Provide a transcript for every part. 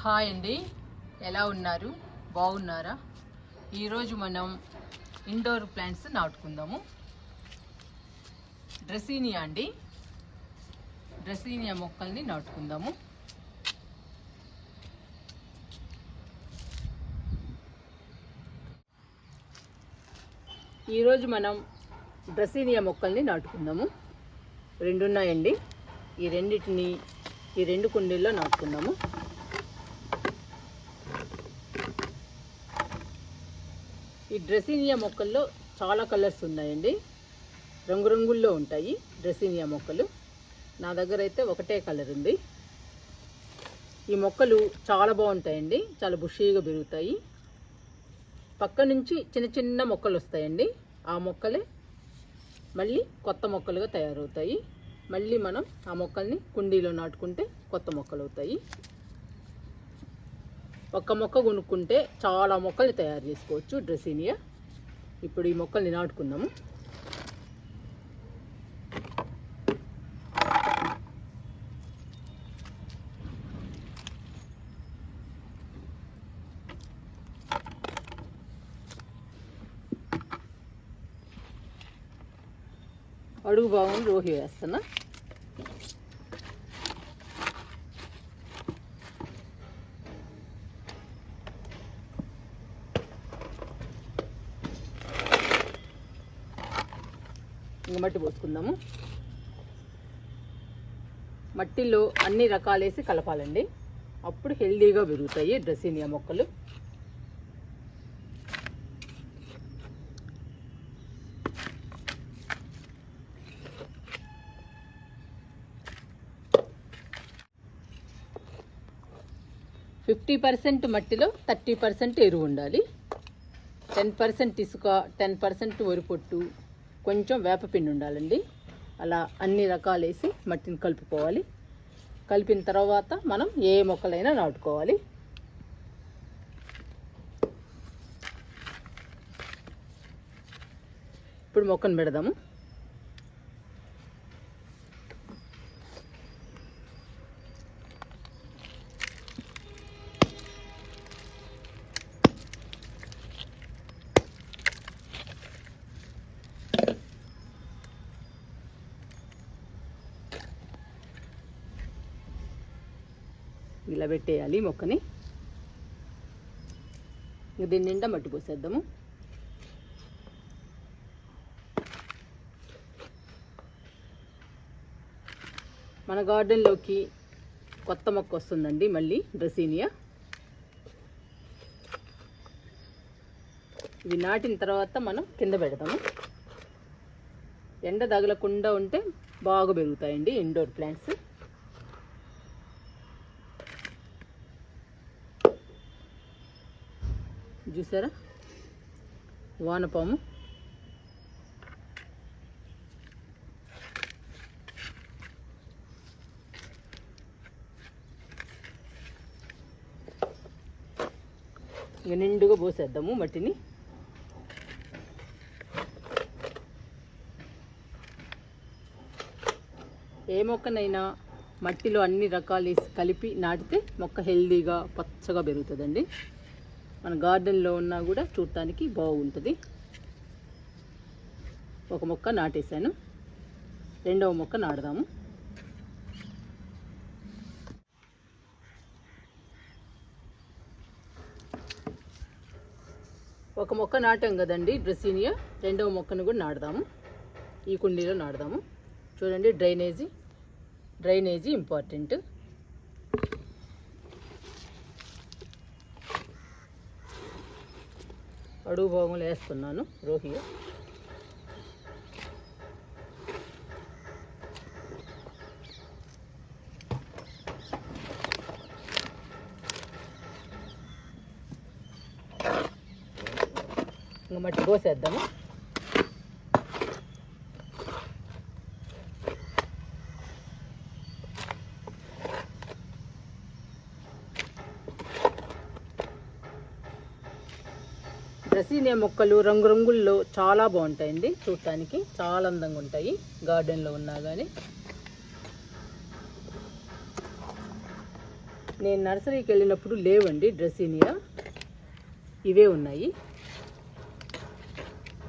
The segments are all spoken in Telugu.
హాయ్ అండి, ఎలా ఉన్నారు? బాగున్నారా? ఈరోజు మనం ఇండోర్ ప్లాంట్స్ నాటుకుందాము. డ్రెసీనియా అండి, డ్రెసీనియా మొక్కల్ని నాటుకుందాము. ఈరోజు మనం డ్రెసీనియా మొక్కల్ని నాటుకుందాము. రెండు ఉన్నాయండి, ఈ రెండింటిని ఈ రెండు కుండీల్లో నాటుకుందాము. ఈ డ్రెసీనియా మొక్కల్లో చాలా కలర్స్ ఉన్నాయండి, రంగురంగుల్లో ఉంటాయి డ్రెసీనియా మొక్కలు. నా దగ్గర అయితే ఒకటే కలర్ ఉంది. ఈ మొక్కలు చాలా బాగుంటాయండి, చాలా బుషీగా పెరుగుతాయి. పక్క నుంచి చిన్న చిన్న మొక్కలు వస్తాయండి, ఆ మొక్కలే మళ్ళీ కొత్త మొక్కలుగా తయారవుతాయి. మళ్ళీ మనం ఆ మొక్కల్ని కుండీలో నాటుకుంటే కొత్త మొక్కలు అవుతాయి. ఒక్క మొక్క కొనుక్కుంటే చాలా మొక్కల్ని తయారు చేసుకోవచ్చు డ్రెసీనియా. ఇప్పుడు ఈ మొక్కల్ని నాటుకుందాము. అడుగు భాగం రోహి వేస్తున్నా. ఇంకా మట్టి పోసుకుందాము. మట్టిలో అన్ని రకాలేసి కలపాలండి, అప్పుడు హెల్దీగా పెరుగుతాయి డ్రెసీనియా మొక్కలు. ఫిఫ్టీ 50% మట్టిలో 30% ఎరువు ఉండాలి. 10% ఇసుక, 10% వరిపొట్టు, కొంచెం వేపపిండి ఉండాలండి. అలా అన్ని రకాలు వేసి మట్టిని కలుపుకోవాలి. కలిపిన తర్వాత మనం ఏ మొక్కలైనా నాటుకోవాలి. ఇప్పుడు మొక్కను పెడదాము. ఇలా పెట్టేయాలి మొక్కని. దీని నిండా మట్టి పోసేద్దాము. మన గార్డెన్లోకి కొత్త మొక్క వస్తుందండి మళ్ళీ డ్రెసీనియా. ఇవి నాటిన తర్వాత మనం కింద పెడదాము. ఎండ తగలకుండా ఉంటే బాగా పెరుగుతాయండి ఇండోర్ ప్లాంట్స్. చూసారా, వానపాము. ఇక నిండుగా పోసేద్దాము మట్టిని. ఏ మొక్కనైనా మట్టిలో అన్ని రకాలు కలిపి నాటితే మొక్క హెల్దీగా పచ్చగా పెరుగుతుందండి. మన గార్డెన్లో ఉన్నా కూడా చూడటానికి బాగుంటుంది. ఒక మొక్క నాటేశాను, రెండవ మొక్క నాటుదాము. ఒక మొక్క నాటాం కదండి డ్రెసీనియా, రెండవ మొక్కను కూడా నాటుదాము. ఈ కుండీలో నాటుదాము. చూడండి, డ్రైనేజీ ఇంపార్టెంట్. అడుగు భాగంలో వేస్తున్నాను రోహియా. ఇంకా మట్టి పోసేద్దాము. డ్రెసీనియా మొక్కలు రంగురంగుల్లో చాలా బాగుంటాయండి, చూడటానికి చాలా అందంగా ఉంటాయి గార్డెన్లో ఉన్నా కానీ. నేను నర్సరీకి వెళ్ళినప్పుడు లేవండి డ్రెస్సినియా, ఇవే ఉన్నాయి.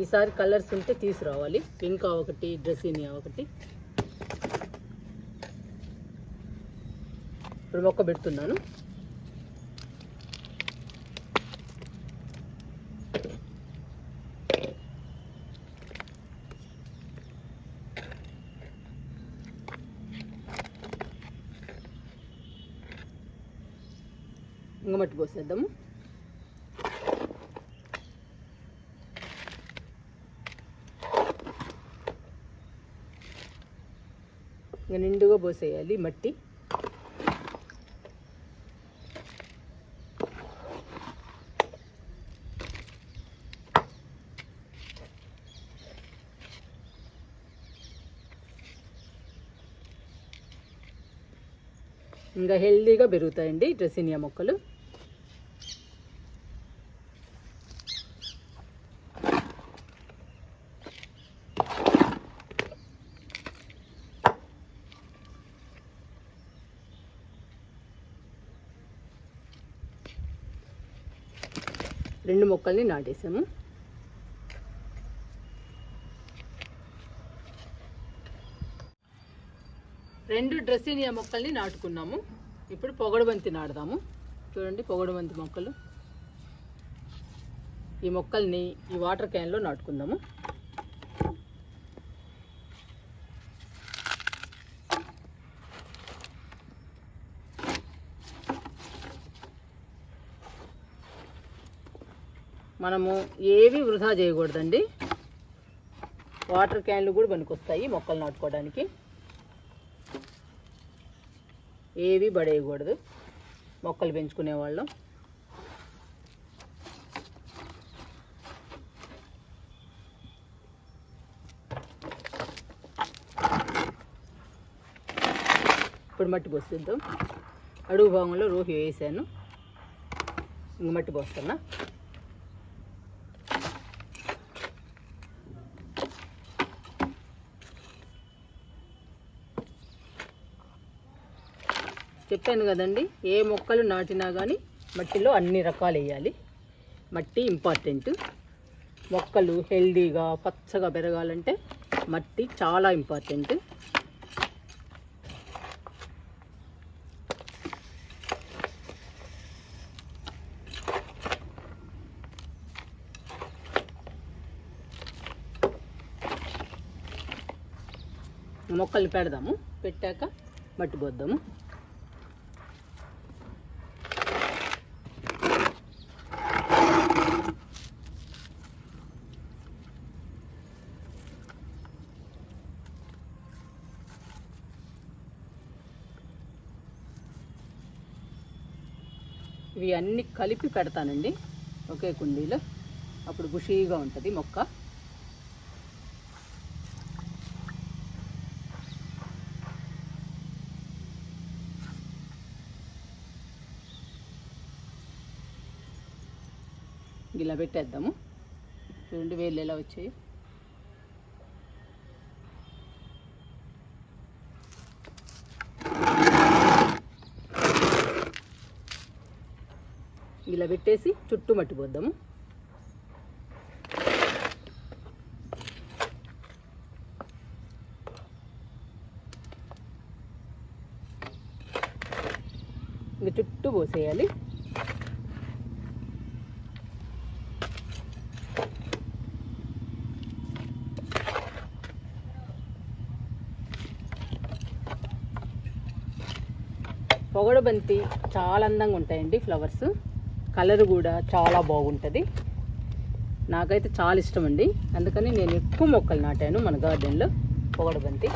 ఈసారి కలర్స్ ఉంటే తీసుకురావాలి. పింక్ ఒకటి, డ్రెస్సినియా ఒకటి. ఇప్పుడు మొక్క పెడుతున్నాను. ఇంకా మట్టి పోసేద్దాము. ఇంకా నిండుగా పోసేయాలి మట్టి. ఇంకా హెల్దీగా పెరుగుతాయండి డ్రెస్సినియా మొక్కలు. రెండు మొక్కల్ని నాటేసాము. రెండు డ్రెస్సినియా మొక్కల్ని నాటుకున్నాము. ఇప్పుడు పొగడబంతి నాటుదాము. చూడండి, పొగడబంతి మొక్కలు. ఈ మొక్కల్ని ఈ వాటర్ క్యాన్లో నాటుకుందాము. మనము ఏవి వృధా చేయకూడదండి. వాటర్ క్యాన్లు కూడా పనికొస్తాయి మొక్కలు నాటుకోవడానికి. ఏవి పడేయకూడదు మొక్కలు పెంచుకునే వాళ్ళం. ఇప్పుడు మట్టి పోసేద్దాం. అడుగు భాగంలో రోహి వేసాను. ఇంక మట్టి పోస్తున్నా. చెప్పాను కదండి, ఏ మొక్కలు నాటినా కానీ మట్టిలో అన్ని రకాలు వేయాలి. మట్టి ఇంపార్టెంట్. మొక్కలు హెల్దీగా పచ్చగా పెరగాలంటే మట్టి చాలా ఇంపార్టెంట్. మొక్కలు పెడదాము. పెట్టాక మట్టి పోద్దాము. ఇవి అన్నీ కలిపి పెడతానండి ఒకే కుండీలో. అప్పుడు బుషీగా ఉంటుంది మొక్క. ఇలా పెట్టేద్దాము. చూడండి వేళ్ళు ఎలా వచ్చాయి. ఇలా పెట్టేసి చుట్టూ మట్టి పోద్దాము. ఇంకా చుట్టూ పోసేయాలి. పొగడబంతి చాలా అందంగా ఉంటాయండి ఫ్లవర్స్. కలర్ కూడా చాలా బాగుంటుంది. నాకైతే చాలా ఇష్టం అండి. అందుకని నేను ఎక్కువ మొక్కలు నాటాను మన గార్డెన్లో పొగడబంతి.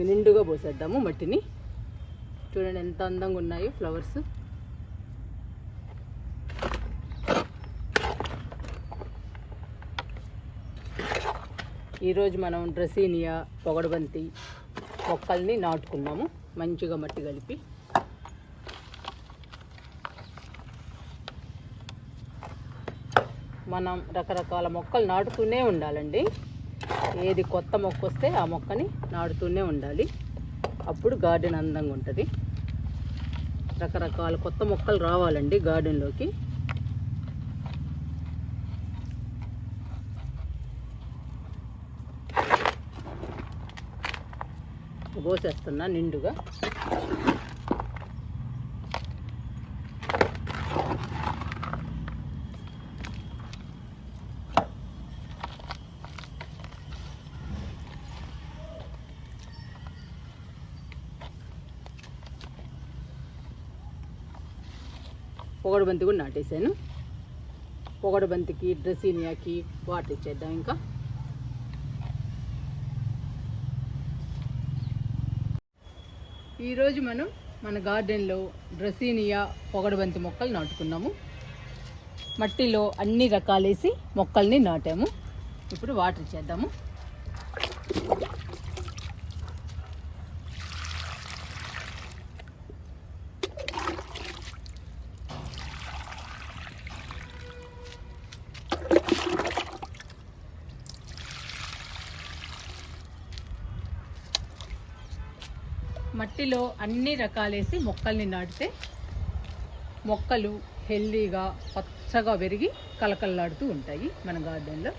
నిండుగా పోసేద్దాము మట్టిని. చూడండి ఎంత అందంగా ఉన్నాయి ఫ్లవర్స్. ఈరోజు మనం డ్రెస్సినియా, పొగడబంతి, మొక్కల్ని నాటుకున్నాము. మంచిగా మట్టి కలిపి మనం రకరకాల మొక్కలు నాటుతూనే ఉండాలండి. ఏది కొత్త మొక్క వస్తే ఆ మొక్కని నాటుతూనే ఉండాలి. అప్పుడు గార్డెన్ అందంగా ఉంటుంది. రకరకాల కొత్త మొక్కలు రావాలండి గార్డెన్లోకి. పోసేస్తున్నా నిండుగా. పొగడు బంతి కూడా నాటేసాను. పొగడు బంతికి డ్రెసీనియాకి వాటర్ ఇచ్చేద్దాం. ఇంకా ఈరోజు మనం మన గార్డెన్లో డ్రెసీనియా పొగడు బంతి మొక్కలు నాటుకున్నాము. మట్టిలో అన్ని రకాలేసి మొక్కల్ని నాటాము. ఇప్పుడు వాటర్ ఇచ్చేద్దాము. మట్టిలో అన్ని రకాలేసి మొక్కల్ని నాటితే మొక్కలు హెల్దీగా పచ్చగా పెరిగి కలకల్లాడుతూ ఉంటాయి మన గార్డెన్లో.